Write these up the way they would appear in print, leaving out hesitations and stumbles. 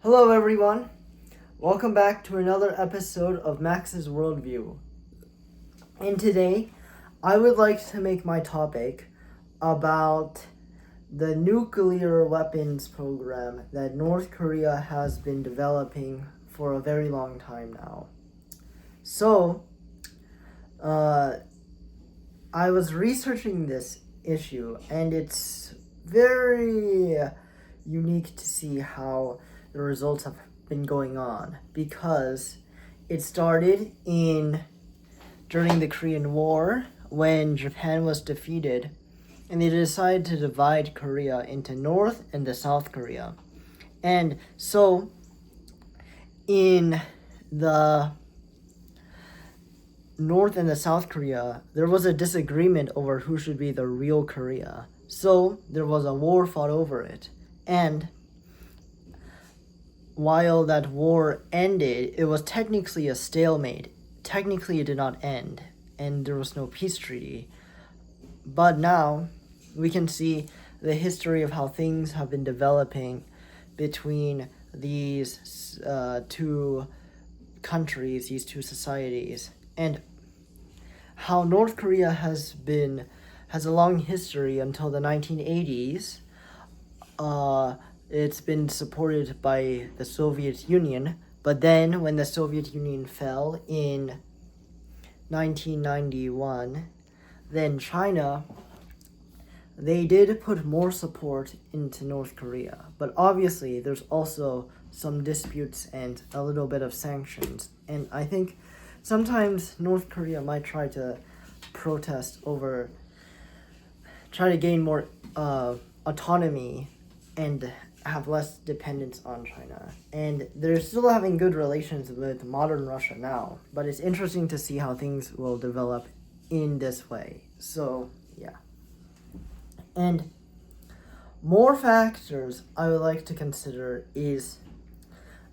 Hello everyone, welcome back to another episode of Max's Worldview. And today, I would like to make my topic about the nuclear weapons program that North Korea has been developing for a very long time now. So, I was researching this issue, and it's very unique to see how the results have been going on, because it started during the Korean War when Japan was defeated, and they decided to divide Korea into North and the South Korea. And so in the North and the South Korea, there was a disagreement over who should be the real Korea. So there was a war fought over it. And while that war ended, it was technically a stalemate. Technically, it did not end, and there was no peace treaty. But now, we can see the history of how things have been developing between these two countries, these two societies, and how North Korea has a long history until the 1980s. It's been supported by the Soviet Union, but then when the Soviet Union fell in 1991, then China, they did put more support into North Korea. But obviously, there's also some disputes and a little bit of sanctions. And I think sometimes North Korea might try to try to gain more autonomy and have less dependence on China. And they're still having good relations with modern Russia now, but it's interesting to see how things will develop in this way. So, yeah. And more factors I would like to consider is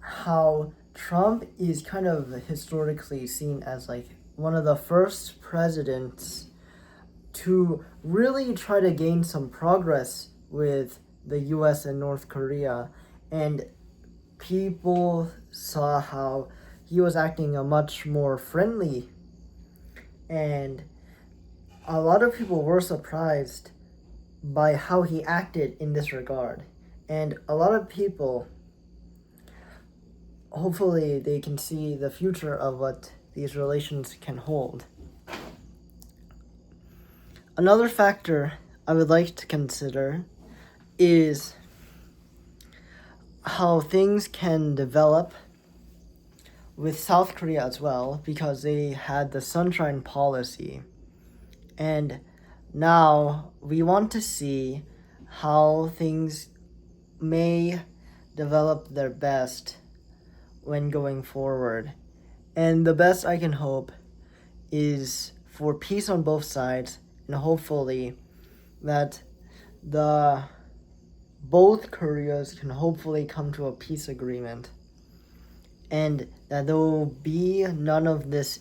how Trump is kind of historically seen as like one of the first presidents to really try to gain some progress with the US and North Korea, and people saw how he was acting a much more friendly, and a lot of people were surprised by how he acted in this regard. And a lot of people, hopefully they can see the future of what these relations can hold. Another factor I would like to consider is how things can develop with South Korea as well, because they had the Sunshine Policy. And now we want to see how things may develop their best when going forward. And the best I can hope is for peace on both sides, and hopefully that both Koreas can hopefully come to a peace agreement, and that there will be none of this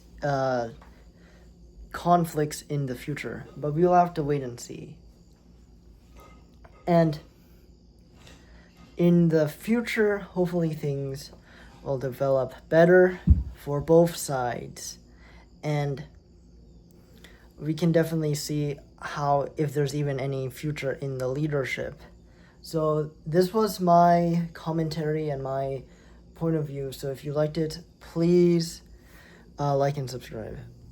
conflicts in the future. But we'll have to wait and see. And in the future, hopefully things will develop better for both sides, and we can definitely see how, if there's even any future in the leadership. So this was my commentary and my point of view. So if you liked it, please like and subscribe.